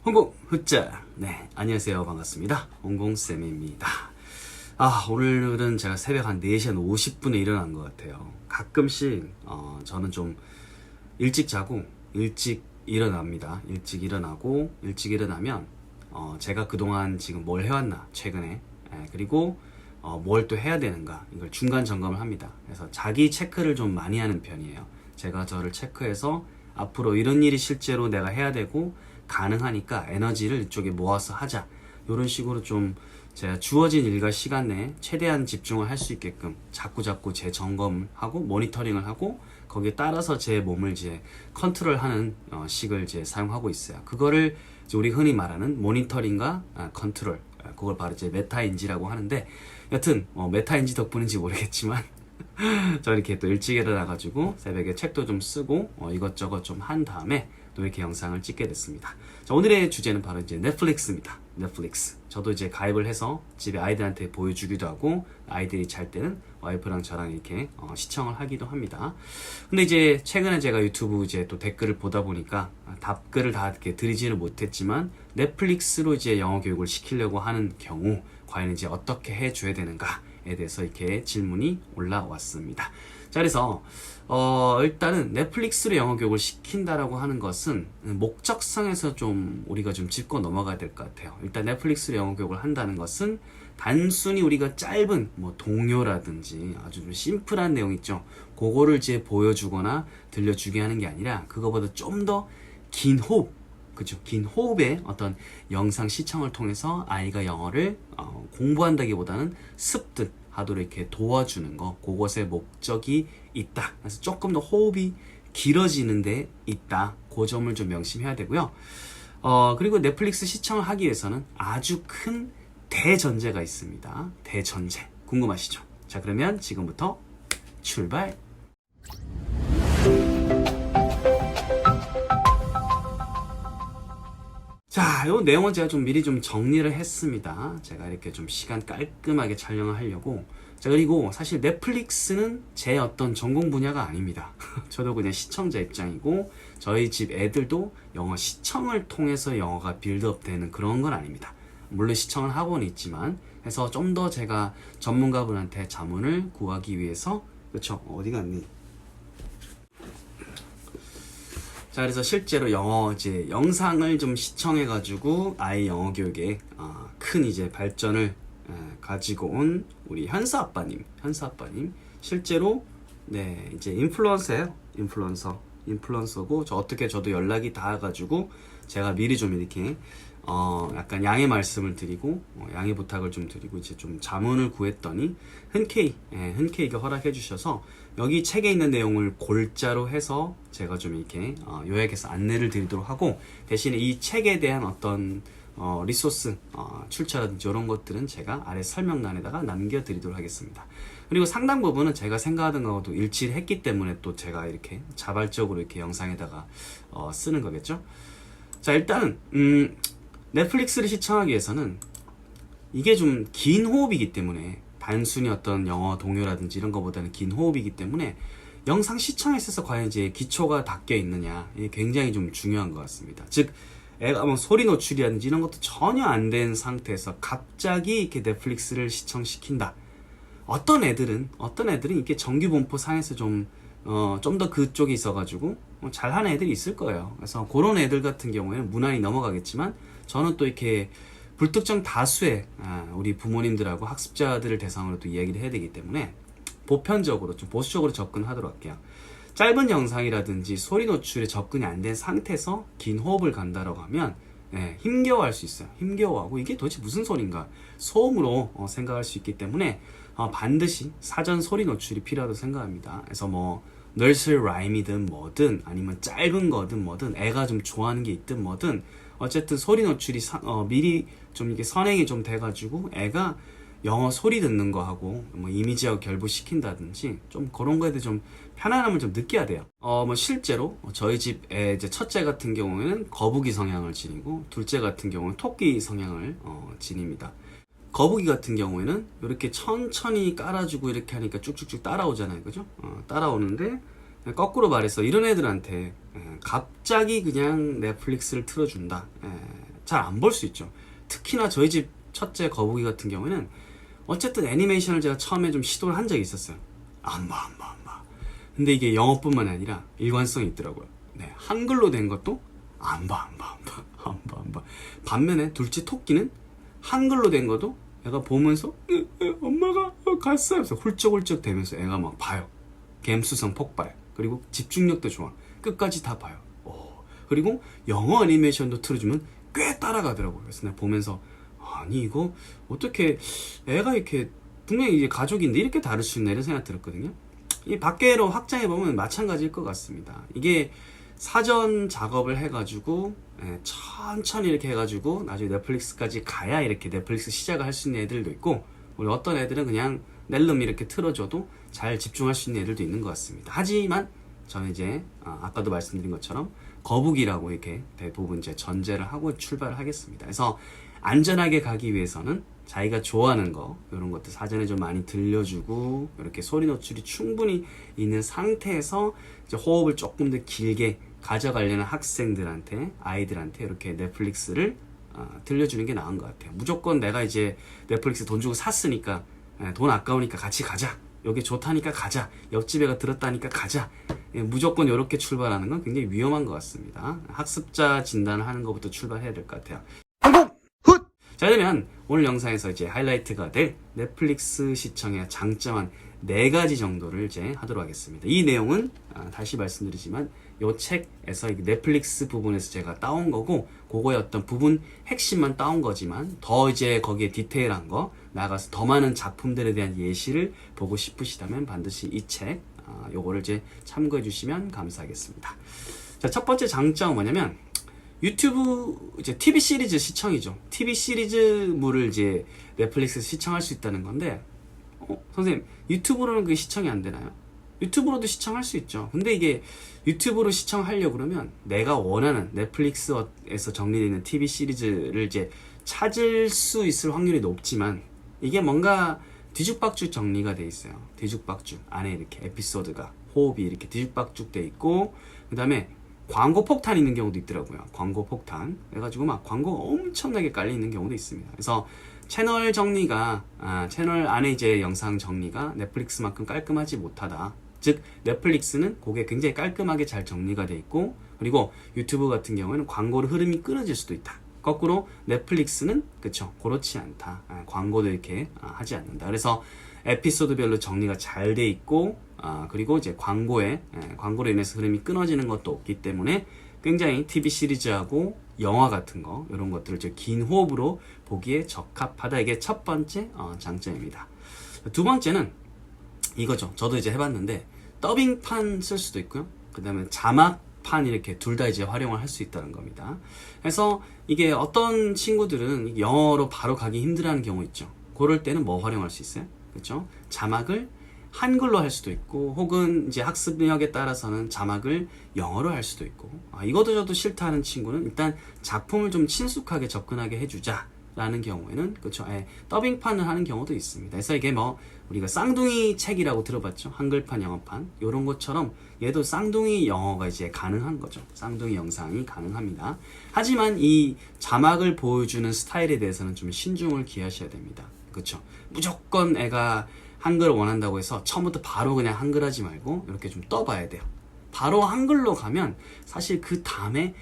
홍콩 흑자. 네, 안녕하세요. 반갑습니다. 홍콩쌤입니다. 오늘은 제가 새벽 한 4시 한 50분에 일어난 것 같아요. 가끔씩 저는 좀 일찍 자고 일찍 일어납니다. 일찍 일어나고 일찍 일어나면 제가 그동안 지금 뭘 해왔나 최근에, 그리고 뭘 또 해야 되는가, 이걸 중간 점검을 합니다. 그래서 자기 체크를 좀 많이 하는 편이에요. 제가 저를 체크해서 앞으로 이런 일이 실제로 내가 해야 되고 가능하니까 에너지를 이쪽에 모아서 하자, 이런 식으로 좀 제가 주어진 일과 시간 내에 최대한 집중을 할 수 있게끔 자꾸 제 점검을 하고 모니터링을 하고, 거기에 따라서 제 몸을 이제 컨트롤하는 식을 이제 사용하고 있어요. 그거를 이제 우리 흔히 말하는 모니터링과 컨트롤, 그걸 바로 이제 메타인지라고 하는데, 여튼 메타인지 덕분인지 모르겠지만 저 이렇게 또 일찍 일어나가지고 새벽에 책도 좀 쓰고 이것저것 좀 한 다음에 또 이렇게 영상을 찍게 됐습니다. 자, 오늘의 주제는 바로 이제 넷플릭스입니다. 넷플릭스. 저도 이제 가입을 해서 집에 아이들한테 보여주기도 하고, 아이들이 잘 때는 와이프랑 저랑 이렇게 시청을 하기도 합니다. 근데 이제 최근에 제가 유튜브 이제 또 댓글을 보다 보니까 답글을 다 이렇게 드리지는 못했지만, 넷플릭스로 이제 영어 교육을 시키려고 하는 경우 과연 이제 어떻게 해줘야 되는가에 대해서 이렇게 질문이 올라왔습니다. 자, 그래서 일단은 넷플릭스로 영어 교육을 시킨다라고 하는 것은 목적성에서 좀 우리가 좀 짚고 넘어가야 될 것 같아요. 일단 넷플릭스로 영어 교육을 한다는 것은 단순히 우리가 짧은 동요라든지 아주 좀 심플한 내용 있죠, 그거를 이제 보여주거나 들려주게 하는 게 아니라, 그거보다 좀 더 긴 호흡, 그죠? 긴 호흡의 어떤 영상 시청을 통해서 아이가 영어를 공부한다기보다는 습득 하도록 이렇게 도와주는 거, 그것에 목적이 있다. 그래서 조금 더 호흡이 길어지는 데 있다. 그 점을 좀 명심해야 되고요. 그리고 넷플릭스 시청을 하기 위해서는 아주 큰 대전제가 있습니다. 대전제. 궁금하시죠? 자, 그러면 지금부터 출발! 자, 요 내용은 제가 좀 미리 좀 정리를 했습니다. 제가 이렇게 좀 시간 깔끔하게 촬영을 하려고. 자, 그리고 사실 넷플릭스는 제 어떤 전공 분야가 아닙니다. 저도 그냥 시청자 입장이고, 저희 집 애들도 영어 시청을 통해서 영어가 빌드업 되는 그런 건 아닙니다. 물론 시청을 하고는 있지만, 해서 좀 더 제가 전문가분한테 자문을 구하기 위해서, 그쵸? 어디 갔니? 자, 그래서 실제로 영어 이제 영상을 좀 시청해가지고 아이 영어 교육에 큰 이제 발전을 가지고 온 우리 현서 아빠님, 실제로 네 이제 인플루언서예요. 인플루언서고, 저도 연락이 닿아가지고 제가 미리 좀 이렇게 약간 양해 말씀을 드리고 양해 부탁을 좀 드리고 이제 좀 자문을 구했더니 흔쾌히가 허락해 주셔서 여기 책에 있는 내용을 골자로 해서 제가 좀 이렇게 요약해서 안내를 드리도록 하고, 대신에 이 책에 대한 어떤 리소스 출처라든지 이런 것들은 제가 아래 설명란에다가 남겨드리도록 하겠습니다. 그리고 상당 부분은 제가 생각하던 거하고도 일치를 했기 때문에 또 제가 이렇게 자발적으로 이렇게 영상에다가 쓰는 거겠죠. 자, 일단은 넷플릭스를 시청하기 위해서는 이게 좀 긴 호흡이기 때문에, 단순히 어떤 영어 동요라든지 이런 거보다는 긴 호흡이기 때문에 영상 시청에 있어서 과연 이제 기초가 닦여 있느냐, 이게 굉장히 좀 중요한 것 같습니다. 즉, 애가 뭐 소리 노출이라든지 이런 것도 전혀 안 된 상태에서 갑자기 이렇게 넷플릭스를 시청시킨다. 어떤 애들은 이렇게 정규 분포 상에서 좀 더 그쪽에 있어가지고 잘하는 애들이 있을 거예요. 그래서 그런 애들 같은 경우에는 무난히 넘어가겠지만, 저는 또 이렇게 불특정 다수의 우리 부모님들하고 학습자들을 대상으로 또 이야기를 해야 되기 때문에 보편적으로 좀 보수적으로 접근하도록 할게요. 짧은 영상이라든지 소리 노출에 접근이 안 된 상태에서 긴 호흡을 간다라고 하면 힘겨워할 수 있어요. 힘겨워하고 이게 도대체 무슨 소린가 소음으로 생각할 수 있기 때문에 반드시 사전 소리 노출이 필요하다고 생각합니다. 그래서 뭐 nursery rhyme이든 뭐든, 아니면 짧은 거든 뭐든, 애가 좀 좋아하는 게 있든 뭐든, 어쨌든 소리 노출이 미리 좀 이게 선행이 좀 돼가지고 애가 영어 소리 듣는 거 하고 뭐 이미지하고 결부시킨다든지 좀 그런 거에 대해 좀 편안함을 좀 느껴야 돼요. 뭐 실제로 저희 집의 이제 첫째 같은 경우에는 거북이 성향을 지니고, 둘째 같은 경우는 토끼 성향을 지닙니다. 거북이 같은 경우에는 이렇게 천천히 깔아주고 이렇게 하니까 쭉쭉쭉 따라오잖아요, 그죠? 따라오는데, 거꾸로 말해서 이런 애들한테 갑자기 그냥 넷플릭스를 틀어준다, 잘 안 볼 수 있죠. 특히나 저희 집 첫째 거북이 같은 경우에는 어쨌든 애니메이션을 제가 처음에 좀 시도를 한 적이 있었어요. 안 봐. 근데 이게 영어뿐만 아니라 일관성이 있더라고요. 네, 한글로 된 것도 안 봐. 반면에 둘째 토끼는 한글로 된 것도 애가 보면서 엄마가 갔어요. 그래서 훌쩍훌쩍 대면서 애가 막 봐요. 갬수성 폭발. 그리고 집중력도 좋아. 끝까지 다 봐요. 그리고 영어 애니메이션도 틀어주면 꽤 따라가더라고요. 그래서 내가 보면서 아니 이거 어떻게 애가 이렇게 분명히 이제 가족인데 이렇게 다를 수 있나 이런 생각 들었거든요. 이 밖으로 확장해 보면 마찬가지일 것 같습니다. 이게 사전 작업을 해가지고 천천히 이렇게 해가지고 나중에 넷플릭스까지 가야 이렇게 넷플릭스 시작을 할 수 있는 애들도 있고, 우리 어떤 애들은 그냥 낼름 이렇게 틀어줘도 잘 집중할 수 있는 애들도 있는 것 같습니다. 하지만 저는 이제 아까도 말씀드린 것처럼 거북이라고 이렇게 대부분 이제 전제를 하고 출발을 하겠습니다. 그래서 안전하게 가기 위해서는 자기가 좋아하는 거 이런 것들 사전에 좀 많이 들려주고 이렇게 소리 노출이 충분히 있는 상태에서 이제 호흡을 조금 더 길게 가져가려는 학생들한테, 아이들한테 이렇게 넷플릭스를 들려주는 게 나은 것 같아요. 무조건 내가 이제 넷플릭스 돈 주고 샀으니까 돈 아까우니까 같이 가자, 여기 좋다니까 가자, 옆집 애가 들었다니까 가자, 무조건 이렇게 출발하는 건 굉장히 위험한 것 같습니다. 학습자 진단을 하는 것부터 출발해야 될 것 같아요. 자, 그러면 오늘 영상에서 이제 하이라이트가 될 넷플릭스 시청의 장점 4가지 정도를 이제 하도록 하겠습니다. 이 내용은 다시 말씀드리지만 이 책에서 넷플릭스 부분에서 제가 따온 거고, 그거의 어떤 부분 핵심만 따온 거지만 더 이제 거기에 디테일한 거 나가서 더 많은 작품들에 대한 예시를 보고 싶으시다면 반드시 이 책 요거를 이제 참고해 주시면 감사하겠습니다. 자, 첫 번째 장점은 뭐냐면 유튜브 이제 TV 시리즈 시청이죠. TV 시리즈물을 이제 넷플릭스에서 시청할 수 있다는 건데, 선생님 유튜브로는 그게 시청이 안 되나요? 유튜브로도 시청할 수 있죠. 근데 이게 유튜브로 시청하려고 그러면 내가 원하는 넷플릭스에서 정리되어 있는 TV 시리즈를 이제 찾을 수 있을 확률이 높지만, 이게 뭔가 뒤죽박죽 정리가 돼 있어요. 뒤죽박죽 안에 이렇게 에피소드가 호흡이 이렇게 뒤죽박죽 돼 있고, 그 다음에 광고 폭탄 있는 경우도 있더라고요. 광고 폭탄 그래가지고 막 광고가 엄청나게 깔려 있는 경우도 있습니다. 그래서 채널 정리가 채널 안에 이제 영상 정리가 넷플릭스만큼 깔끔하지 못하다. 즉 넷플릭스는 그게 굉장히 깔끔하게 잘 정리가 돼 있고, 그리고 유튜브 같은 경우에는 광고로 흐름이 끊어질 수도 있다. 거꾸로 넷플릭스는 그렇지 않다. 광고도 이렇게 하지 않는다. 그래서 에피소드별로 정리가 잘 돼 있고, 그리고 이제 광고로 인해서 흐름이 끊어지는 것도 없기 때문에 굉장히 TV 시리즈하고 영화 같은 거 이런 것들을 긴 호흡으로 보기에 적합하다. 이게 첫 번째 장점입니다. 두 번째는 이거죠. 저도 이제 해봤는데 더빙판 쓸 수도 있고요. 그 다음에 자막판 이렇게 둘 다 이제 활용을 할 수 있다는 겁니다. 그래서 이게 어떤 친구들은 영어로 바로 가기 힘들어하는 경우 있죠. 그럴 때는 뭐 활용할 수 있어요? 그렇죠? 자막을 한글로 할 수도 있고, 혹은 이제 학습력에 따라서는 자막을 영어로 할 수도 있고, 이것도 저도 싫다 하는 친구는 일단 작품을 좀 친숙하게 접근하게 해주자 라는 경우에는 더빙판을 하는 경우도 있습니다. 그래서 이게 뭐 우리가 쌍둥이 책이라고 들어봤죠. 한글판, 영어판 이런 것처럼 얘도 쌍둥이 영어가 이제 가능한 거죠. 쌍둥이 영상이 가능합니다. 하지만 이 자막을 보여주는 스타일에 대해서는 좀 신중을 기하셔야 됩니다. 그렇죠? 무조건 애가 한글을 원한다고 해서 처음부터 바로 그냥 한글 하지 말고 이렇게 좀 떠봐야 돼요. 바로 한글로 가면 사실 그 다음에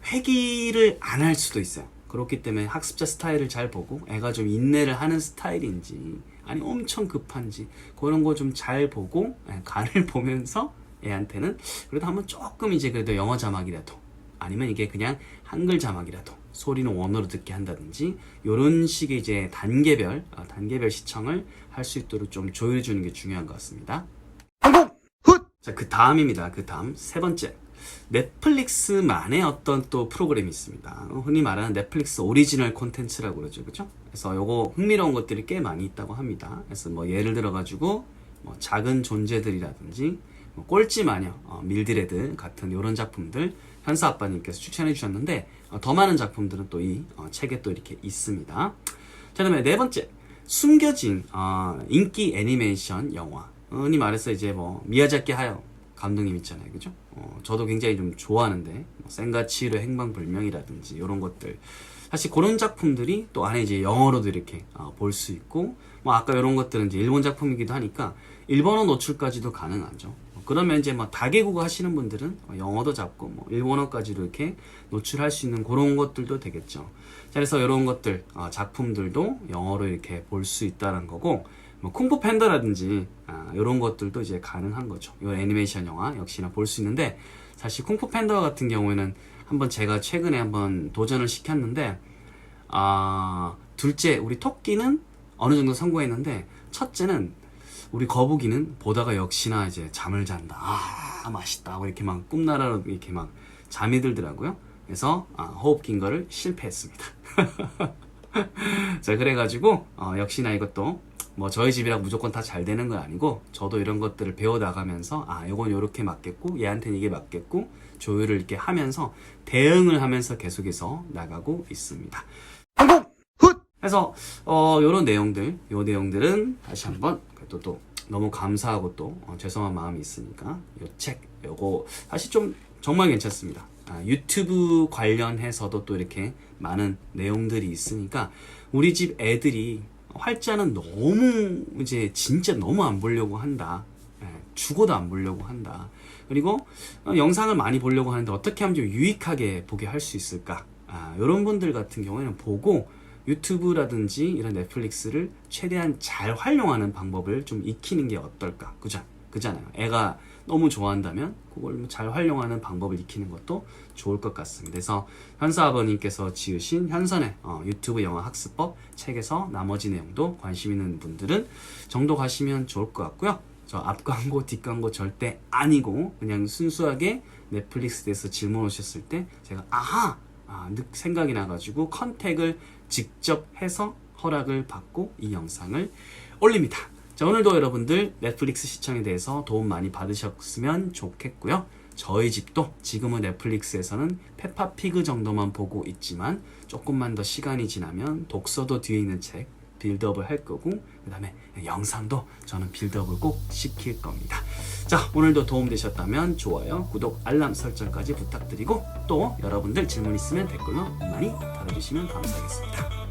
회귀를 안 할 수도 있어요. 그렇기 때문에 학습자 스타일을 잘 보고 애가 좀 인내를 하는 스타일인지 아니 엄청 급한지 그런 거 좀 잘 보고 간을 보면서 애한테는 그래도 한번 조금 이제 그래도 영어 자막이라도 아니면 이게 그냥 한글 자막이라도 소리는 원어로 듣게 한다든지 이런 식의 이제 단계별 시청을 할 수 있도록 좀 조율해 주는 게 중요한 것 같습니다. 자, 그 다음입니다. 그 다음 세 번째, 넷플릭스만의 어떤 또 프로그램이 있습니다. 흔히 말하는 넷플릭스 오리지널 콘텐츠라고 그러죠, 그렇죠? 그래서 요거 흥미로운 것들이 꽤 많이 있다고 합니다. 그래서 뭐 예를 들어 가지고 뭐 작은 존재들이라든지 뭐 꼴찌 마녀, 밀드레드 같은 이런 작품들 현사 아빠님께서 추천해 주셨는데, 더 많은 작품들은 또 이 책에 또 이렇게 있습니다. 자, 그다음에 네 번째, 숨겨진 인기 애니메이션 영화. 흔히 말해서 이제 뭐 미야자키 하야오, 감독님 있잖아요, 그죠? 저도 굉장히 좀 좋아하는데 뭐 센가치히로 행방불명이라든지 이런 것들 사실 그런 작품들이 또 안에 이제 영어로도 이렇게 볼 수 있고 뭐 아까 이런 것들은 이제 일본 작품이기도 하니까 일본어 노출까지도 가능하죠. 그러면 이제 뭐 다개국어 하시는 분들은 영어도 잡고 뭐 일본어까지도 이렇게 노출할 수 있는 그런 것들도 되겠죠. 자, 그래서 이런 것들 작품들도 영어로 이렇게 볼 수 있다는 거고 뭐 쿵푸 팬더라든지 이런 것들도 이제 가능한 거죠. 이 애니메이션 영화 역시나 볼 수 있는데 사실 쿵푸 팬더 같은 경우에는 한번 제가 최근에 한번 도전을 시켰는데 둘째 우리 토끼는 어느 정도 성공했는데 첫째는 우리 거북이는 보다가 역시나 이제 잠을 잔다. 맛있다. 뭐 이렇게 막 꿈나라로 이렇게 막 잠이 들더라고요. 그래서 호흡 긴 거를 실패했습니다. 자, 그래가지고 역시나 이것도 뭐 저희 집이랑 무조건 다 잘 되는 건 아니고 저도 이런 것들을 배워 나가면서 이건 요렇게 맞겠고 얘한테는 이게 맞겠고 조율을 이렇게 하면서 대응을 하면서 계속해서 나가고 있습니다. 한국 훗! 그래서 요런 내용들, 요 내용들은 다시 한번 또 너무 감사하고 또 죄송한 마음이 있으니까 요 책 요거 사실 좀 정말 괜찮습니다. 유튜브 관련해서도 또 이렇게 많은 내용들이 있으니까 우리 집 애들이 활자는 너무 이제 진짜 너무 안 보려고 한다. 죽어도 안 보려고 한다. 그리고 영상을 많이 보려고 하는데 어떻게 하면 좀 유익하게 보게 할 수 있을까? 이런 분들 같은 경우에는 보고 유튜브라든지 이런 넷플릭스를 최대한 잘 활용하는 방법을 좀 익히는 게 어떨까? 그잖아요. 애가 너무 좋아한다면 그걸 잘 활용하는 방법을 익히는 것도 좋을 것 같습니다. 그래서 현서 아버님께서 지으신 현선의 유튜브 영어 학습법 책에서 나머지 내용도 관심 있는 분들은 정도 가시면 좋을 것 같고요. 저 앞광고 뒷광고 절대 아니고 그냥 순수하게 넷플릭스에서 질문 오셨을 때 제가 생각이 나가지고 컨택을 직접 해서 허락을 받고 이 영상을 올립니다. 자, 오늘도 여러분들 넷플릭스 시청에 대해서 도움 많이 받으셨으면 좋겠고요. 저희 집도 지금은 넷플릭스에서는 페파피그 정도만 보고 있지만 조금만 더 시간이 지나면 독서도 뒤에 있는 책 빌드업을 할 거고 그 다음에 영상도 저는 빌드업을 꼭 시킬 겁니다. 자, 오늘도 도움되셨다면 좋아요, 구독, 알람 설정까지 부탁드리고 또 여러분들 질문 있으면 댓글로 많이 달아주시면 감사하겠습니다.